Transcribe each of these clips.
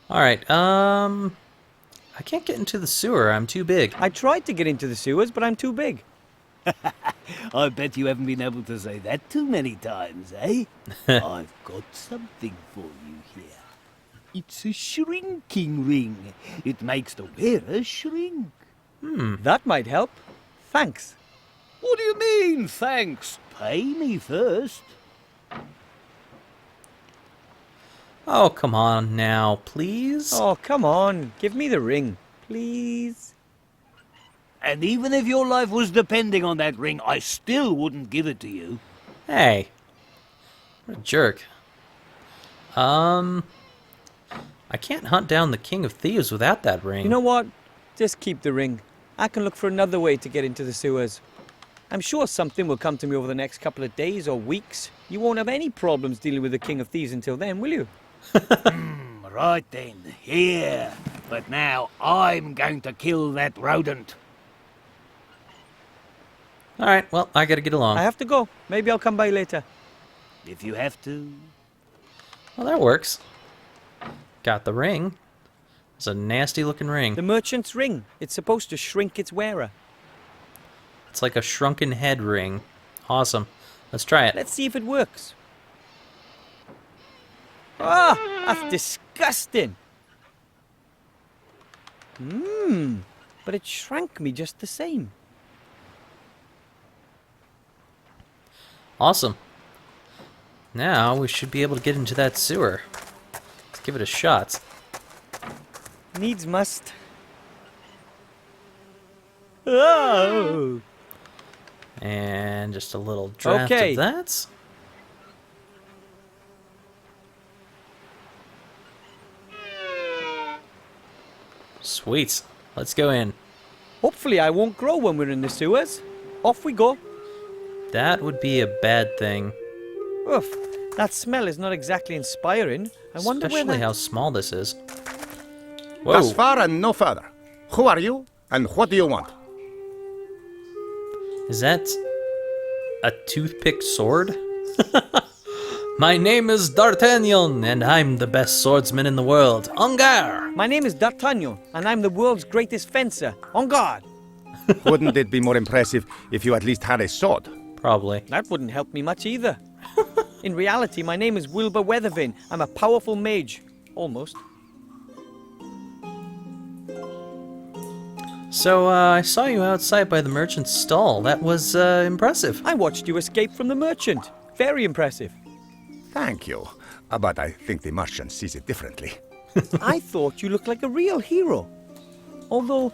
Alright, I can't get into the sewer. I'm too big. I tried to get into the sewers, but I'm too big. I bet you haven't been able to say that too many times, eh? I've got something for you here. It's a shrinking ring. It makes the wearer shrink. That might help. Thanks. What do you mean, thanks? Pay me first. Oh, come on now, please. Oh, come on. Give me the ring, please. And even if your life was depending on that ring, I still wouldn't give it to you. Hey. What a jerk. I can't hunt down the King of Thieves without that ring. You know what? Just keep the ring. I can look for another way to get into the sewers. I'm sure something will come to me over the next couple of days or weeks. You won't have any problems dealing with the King of Thieves until then, will you? Right then, here. But now I'm going to kill that rodent. Alright, well, I gotta get along. I have to go. Maybe I'll come by later. If you have to. Well, that works. Got the ring. It's a nasty looking ring. The merchant's ring. It's supposed to shrink its wearer. It's like a shrunken head ring. Awesome. Let's try it. Let's see if it works. Ah, that's disgusting. But it shrank me just the same. Awesome. Now we should be able to get into that sewer. Let's give it a shot. Needs must. Oh! And just a little draft Okay. of that. Sweet. Let's go in. Hopefully I won't grow when we're in the sewers. Off we go. That would be a bad thing. Oof, that smell is not exactly inspiring. I wonder where Especially that... how small this is. Thus Whoa. far and no further. Who are you, and what do you want? Is that a toothpick sword? My name is D'Artagnan, and I'm the best swordsman in the world. En garde! My name is D'Artagnan, and I'm the world's greatest fencer. En garde! Wouldn't it be more impressive if you at least had a sword? Probably. That wouldn't help me much either. In reality, my name is Wilbur Weathervane. I'm a powerful mage. Almost. So, I saw you outside by the merchant's stall. That was, impressive. I watched you escape from the merchant. Very impressive. Thank you. But I think the merchant sees it differently. I thought you looked like a real hero. Although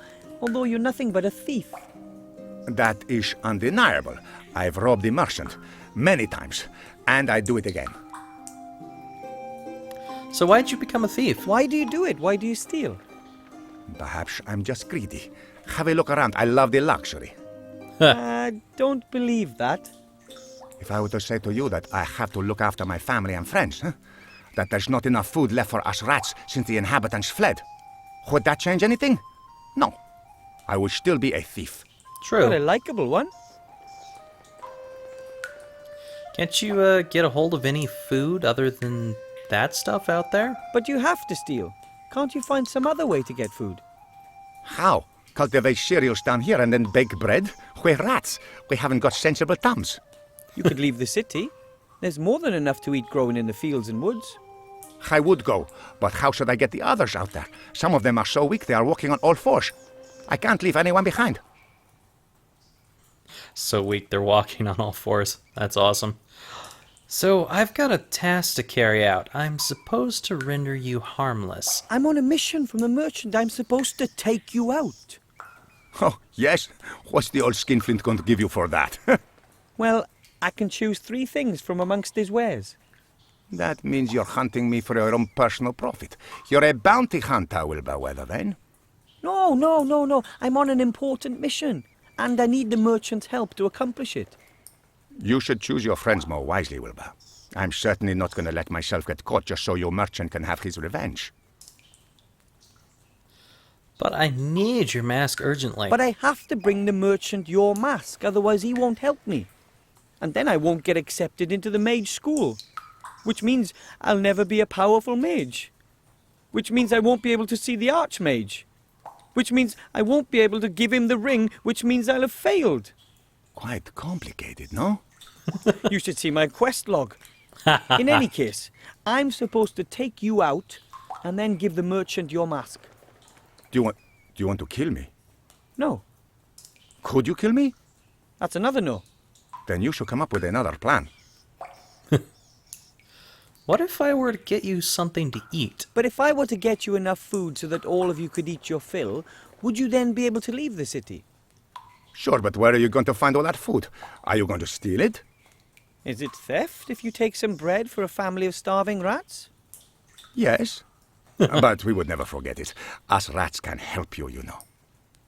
you're nothing but a thief. That is undeniable. I've robbed the merchant many times, and I do it again. So why'd you become a thief? Why do you do it? Why do you steal? Perhaps I'm just greedy. Have a look around. I love the luxury. I don't believe that. If I were to say to you that I have to look after my family and friends, that there's not enough food left for us rats since the inhabitants fled, would that change anything? No. I would still be a thief. True. What a likable one. Can't you, get a hold of any food other than that stuff out there? But you have to steal. Can't you find some other way to get food? How? Cultivate cereals down here and then bake bread? We're rats. We haven't got sensible thumbs. You could leave the city. There's more than enough to eat growing in the fields and woods. I would go, but how should I get the others out there? Some of them are so weak they are walking on all fours. I can't leave anyone behind. So weak they're walking on all fours. That's awesome. So, I've got a task to carry out. I'm supposed to render you harmless. I'm on a mission from the merchant. I'm supposed to take you out. Oh, yes? What's the old skinflint going to give you for that? Well, I can choose 3 things from amongst his wares. That means you're hunting me for your own personal profit. You're a bounty hunter, Wilbur Weathervane. No. I'm on an important mission. And I need the merchant's help to accomplish it. You should choose your friends more wisely, Wilbur. I'm certainly not going to let myself get caught just so your merchant can have his revenge. But I need your mask urgently. But I have to bring the merchant your mask, otherwise he won't help me. And then I won't get accepted into the mage school. Which means I'll never be a powerful mage. which means I won't be able to see the Archmage. Which means I won't be able to give him the ring, which means I'll have failed. Quite complicated, no? You should see my quest log. In any case, I'm supposed to take you out and then give the merchant your mask. Do you want to kill me? No, Could you kill me? that's another no. Then you should come up with another plan. What if I were to get you something to eat? But if I were to get you enough food so that all of you could eat your fill, would you then be able to leave the city? Sure, but where are you going to find all that food? Are you going to steal it? Is it theft if you take some bread for a family of starving rats? Yes. But we would never forget it. Us rats can help you, you know.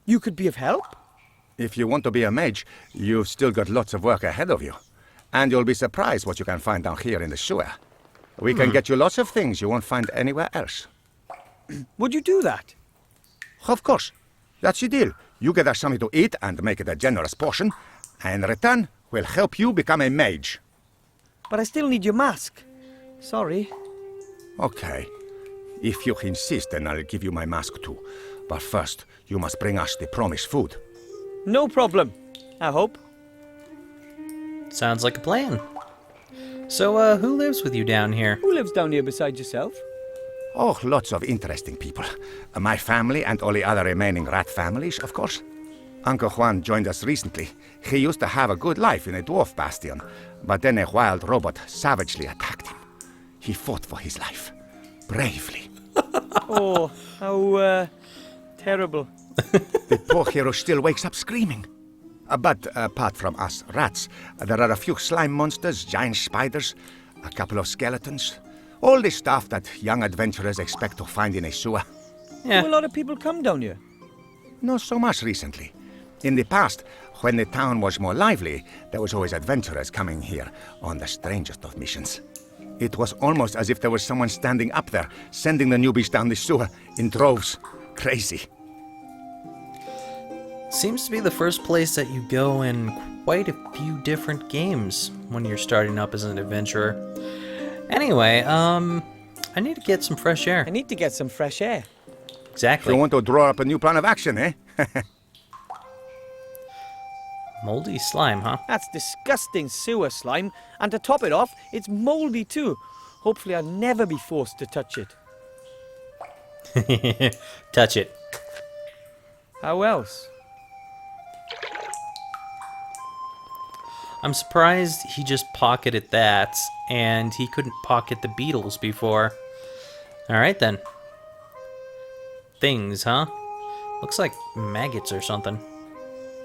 You could be of help? If you want to be a mage, you've still got lots of work ahead of you. And you'll be surprised what you can find down here in the sewer. We can get you lots of things you won't find anywhere else. Would you do that? Of course. That's the deal. You get us something to eat and make it a generous portion. And in return, we'll help you become a mage. But I still need your mask. Sorry. Okay. If you insist, then I'll give you my mask too. But first, you must bring us the promised food. No problem, I hope. Sounds like a plan. So, who lives with you down here? Who lives down here beside yourself? Oh, lots of interesting people. My family and all the other remaining rat families, of course. Uncle Juan joined us recently. He used to have a good life in a dwarf bastion, but then a wild robot savagely attacked him. He fought for his life. Bravely. Oh, how, terrible. The poor hero still wakes up screaming. But apart from us rats, there are a few slime monsters, giant spiders, a couple of skeletons. All the stuff that young adventurers expect to find in a sewer. Yeah. Do a lot of people come down here? Not so much recently. In the past, when the town was more lively, there was always adventurers coming here on the strangest of missions. It was almost as if there was someone standing up there, sending the newbies down the sewer in droves. Crazy. Seems to be the first place that you go in quite a few different games when you're starting up as an adventurer. Anyway, I need to get some fresh air. I need to get some fresh air. Exactly. You want to draw up a new plan of action, eh? Moldy slime, huh? That's disgusting sewer slime. And to top it off, it's mouldy too. Hopefully I'll never be forced to touch it. Touch it. How else? I'm surprised he just pocketed that, and he couldn't pocket the beetles before. Alright then. Things, huh? Looks like maggots or something.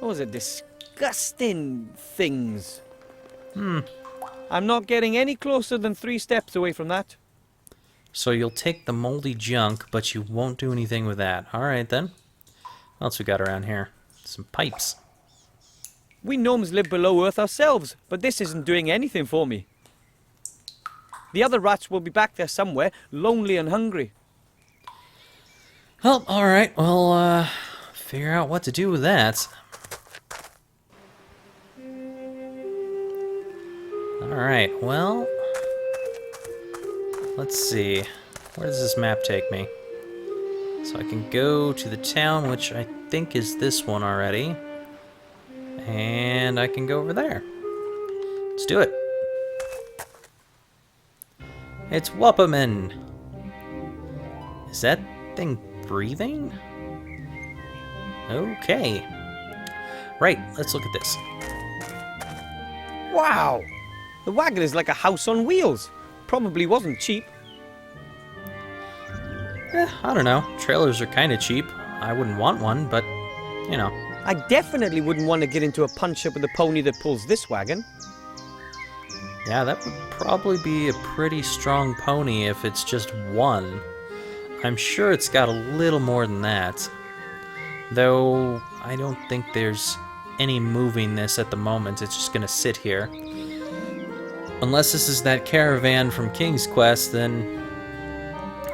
Those are disgusting things. I'm not getting any closer than 3 steps away from that. So you'll take the moldy junk, but you won't do anything with that. Alright then. What else we got around here? Some pipes. We gnomes live below Earth ourselves, but this isn't doing anything for me. The other rats will be back there somewhere, lonely and hungry. Well, alright, we'll figure out what to do with that. Alright, well, let's see. Where does this map take me? So I can go to the town, which I think is this one already. And I can go over there. Let's do it. It's Wupperman. Is that thing breathing? Okay. Right, let's look at this. Wow! The wagon is like a house on wheels. Probably wasn't cheap. I don't know. Trailers are kind of cheap. I wouldn't want one, but, you know. I definitely wouldn't want to get into a punch-up with the pony that pulls this wagon. Yeah, that would probably be a pretty strong pony if it's just one. I'm sure it's got a little more than that. Though, I don't think there's any moving this at the moment. It's just gonna sit here. Unless this is that caravan from King's Quest, then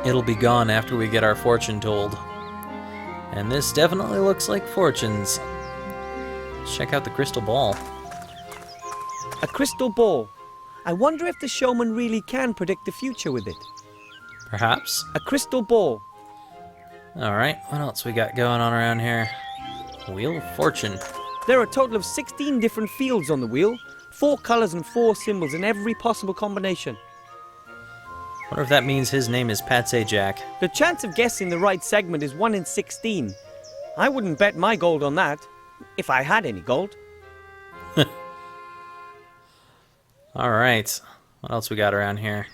it'll be gone after we get our fortune told. And this definitely looks like fortunes. Let's check out the crystal ball. A crystal ball. I wonder if the showman really can predict the future with it. Perhaps? A crystal ball. Alright, what else we got going on around here? Wheel of Fortune. There are a total of 16 different fields on the wheel. 4 colours and 4 symbols in every possible combination. Wonder if that means his name is Patsy Jack. The chance of guessing the right segment is 1 in 16. I wouldn't bet my gold on that, if I had any gold. Alright, what else we got around here?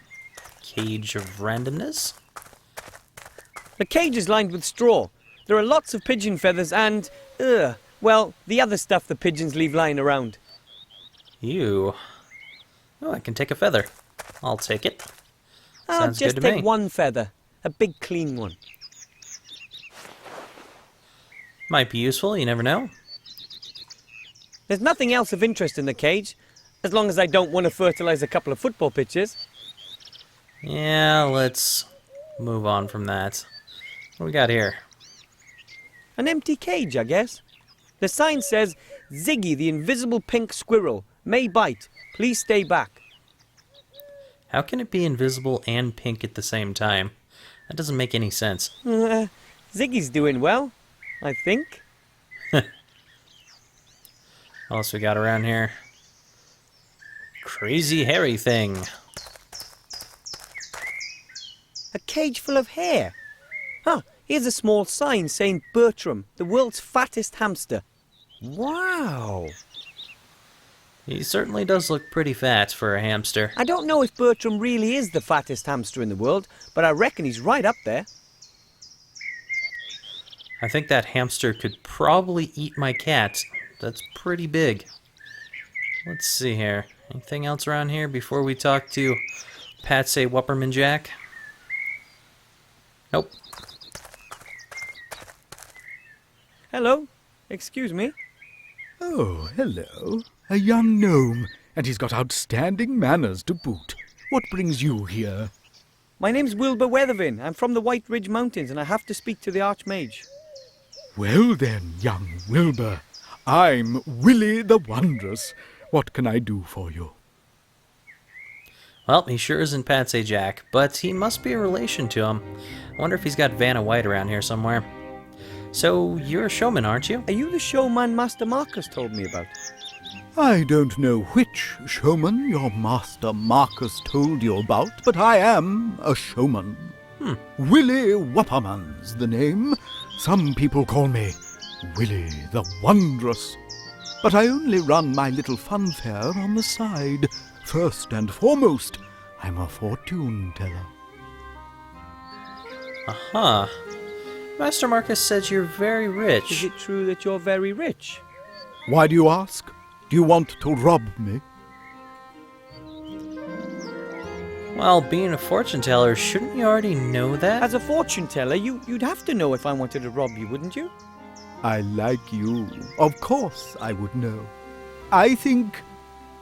Cage of Randomness? The cage is lined with straw. There are lots of pigeon feathers and, well, the other stuff the pigeons leave lying around. Ew. Oh, I can take a feather. I'll take it. I'll Sounds just good to take me. one feather. A big clean one. Might be useful, you never know. There's nothing else of interest in the cage, as long as I don't want to fertilize a couple of football pitches. Yeah, let's move on from that. What do we got here? An empty cage, I guess. The sign says, Ziggy the invisible pink squirrel may bite. Please stay back. How can it be invisible and pink at the same time? That doesn't make any sense. Ziggy's doing well, I think. What else we got around here? Crazy hairy thing. A cage full of hair. Huh, here's a small sign saying Bertram, the world's fattest hamster. Wow. He certainly does look pretty fat for a hamster. I don't know if Bertram really is the fattest hamster in the world, but I reckon he's right up there. I think that hamster could probably eat my cat. That's pretty big. Let's see here. Anything else around here before we talk to Patsy Wupperman Jack? Nope. Hello, excuse me. Oh, hello. A young gnome, and he's got outstanding manners to boot. What brings you here? My name's Wilbur Weathervin. I'm from the White Ridge Mountains, and I have to speak to the Archmage. Well then, young Wilbur, I'm Willie the Wondrous. What can I do for you? Well, he sure isn't Patsy Jack, but he must be a relation to him. I wonder if he's got Vanna White around here somewhere. So, you're a showman, aren't you? Are you the showman Master Marcus told me about? I don't know which showman your master Marcus told you about, but I am a showman. Willie Wupperman's the name. Some people call me Willie the Wondrous. But I only run my little funfair on the side. First and foremost, I'm a fortune teller. Aha. Master Marcus says you're very Is rich. it true that you're very rich? Why do you ask? Do you want to rob me? Well, being a fortune teller, shouldn't you already know that? As a fortune teller, you'd have to know if I wanted to rob you, wouldn't you? I like you. Of course I would know. I think...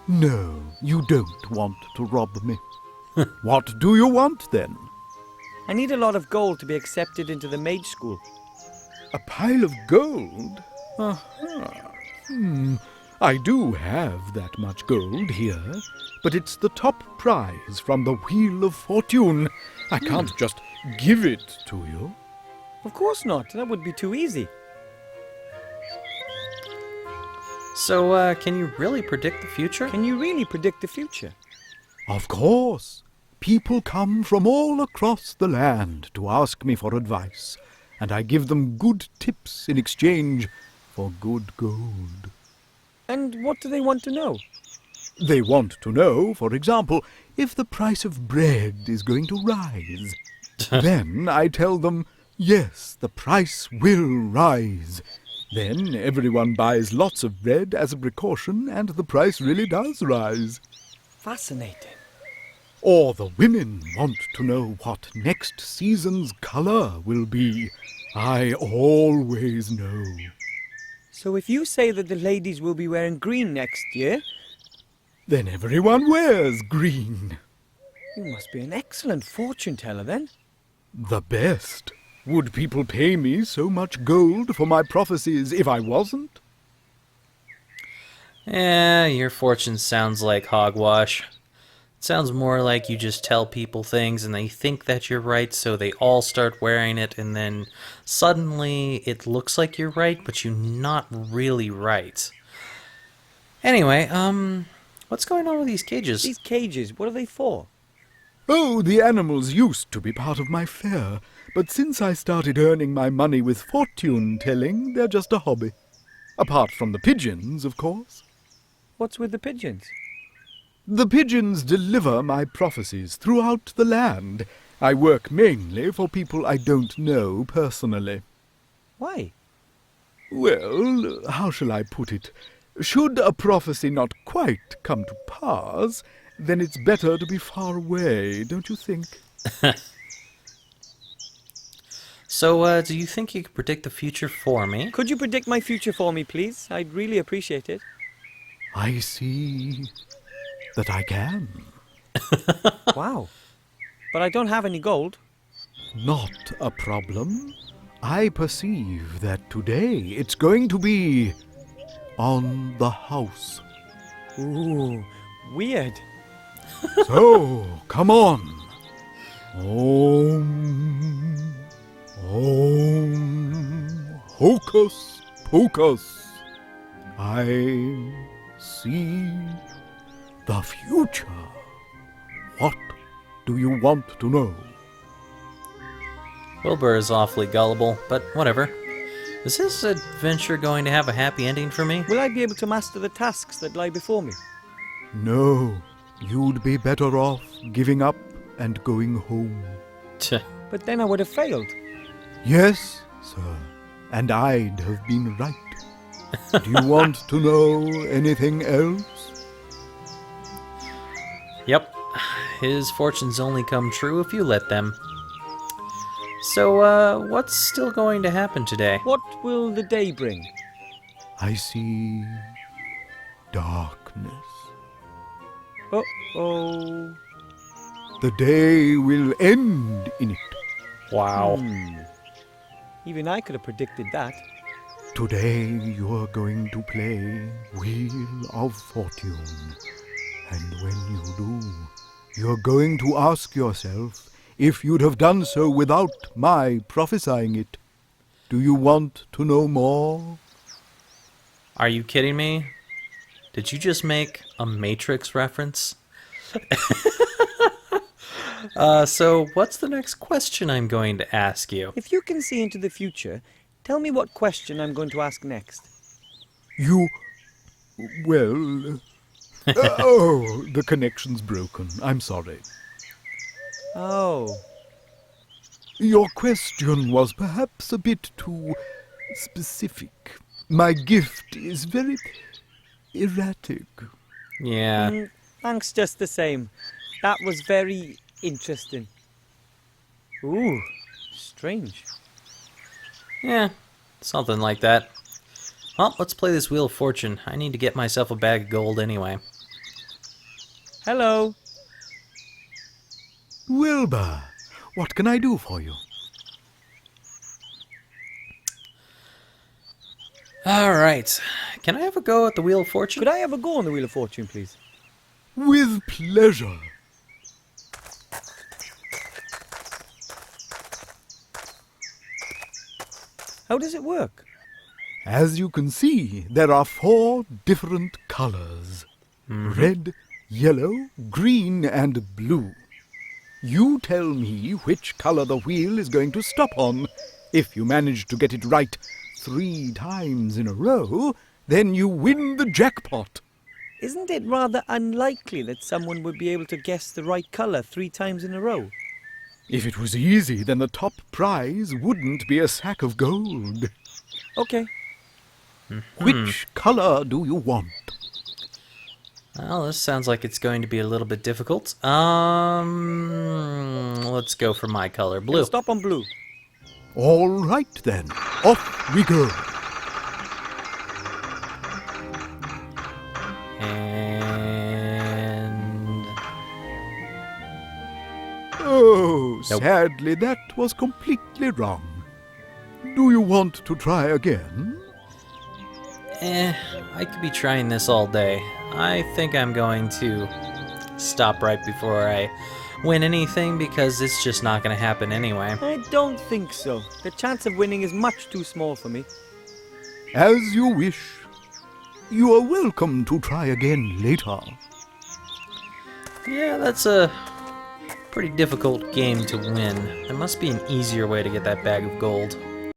No, you don't want to rob me. What do you want, then? I need a lot of gold to be accepted into the mage school. A pile of gold? I do have that much gold here, but it's the top prize from the Wheel of Fortune. I can't just give it to you. Of course not. That would be too easy. So, can you really predict the future? Can you really predict the future? Of course. People come from all across the land to ask me for advice, and I give them good tips in exchange for good gold. And what do they want to know? They want to know, for example, if the price of bread is going to rise. Then I tell them, yes, the price will rise. Then everyone buys lots of bread as a precaution, and the price really does rise. Fascinating. Or the women want to know what next season's colour will be. I always know. So if you say that the ladies will be wearing green next year, Then everyone wears green. you must be an excellent fortune teller then. The best. Would people pay me so much gold for my prophecies if I wasn't? Your fortune sounds like hogwash. Sounds more like you just tell people things and they think that you're right, so they all start wearing it, and then suddenly it looks like you're right, but you're not really right. Anyway, what's going on with these cages? These cages, what are they for? Oh, the animals used to be part of my fare, but since I started earning my money with fortune-telling, they're just a hobby. Apart from the pigeons, of course. What's with the pigeons? The pigeons deliver my prophecies throughout the land. I work mainly for people I don't know personally. Why? Well, how shall I put it? Should a prophecy not quite come to pass, then it's better to be far away, don't you think? So, do you think you could predict the future for me? Could you predict my future for me, please? I'd really appreciate it. I see that I can. Wow. But I don't have any gold. Not a problem. I perceive that today it's going to be on the house. Ooh, weird. So, come on. Om, Om, Hocus Pocus. I see the future. What do you want to know? Wilbur is awfully gullible, but whatever. Is this adventure going to have a happy ending for me? Will I be able to master the tasks that lie before me? No, you'd be better off giving up and going home. Tch. But then I would have failed. Yes, sir, and I'd have been right. Do you want to know anything else? Yep. His fortunes only come true if you let them. So, what's still going to happen today? What will the day bring? I see darkness. Uh-oh. The day will end in it. Wow. Even I could have predicted that. Today you're going to play Wheel of Fortune. And when you do, you're going to ask yourself if you'd have done so without my prophesying it. Do you want to know more? Are you kidding me? Did you just make a Matrix reference? So what's the next question I'm going to ask you? If you can see into the future, tell me what question I'm going to ask next. Well... oh, the connection's broken. I'm sorry. Oh. Your question was perhaps a bit too specific. My gift is very erratic. Yeah. Thanks just the same. That was very interesting. Ooh, strange. Yeah, something like that. Well, let's play this Wheel of Fortune. I need to get myself a bag of gold anyway. Hello. Wilbur, what can I do for you? Alright. Can I have a go at the Wheel of Fortune? Could I have a go on the Wheel of Fortune, please? With pleasure. How does it work? As you can see, there are 4 different colors. Red, yellow, green, and blue. You tell me which color the wheel is going to stop on. If you manage to get it right 3 times in a row, then you win the jackpot. Isn't it rather unlikely that someone would be able to guess the right colour 3 times in a row? If it was easy, then the top prize wouldn't be a sack of gold. Okay. Which color do you want? Well, this sounds like it's going to be a little bit difficult. Let's go for my color, blue. Stop on blue. All right then, off we go. And... Oh, Nope. sadly that was completely wrong. Do you want to try again? I could be trying this all day. I think I'm going to stop right before I win anything, because it's just not going to happen anyway. I don't think so. The chance of winning is much too small for me. As you wish. You are welcome to try again later. Yeah, that's a pretty difficult game to win. There must be an easier way to get that bag of gold.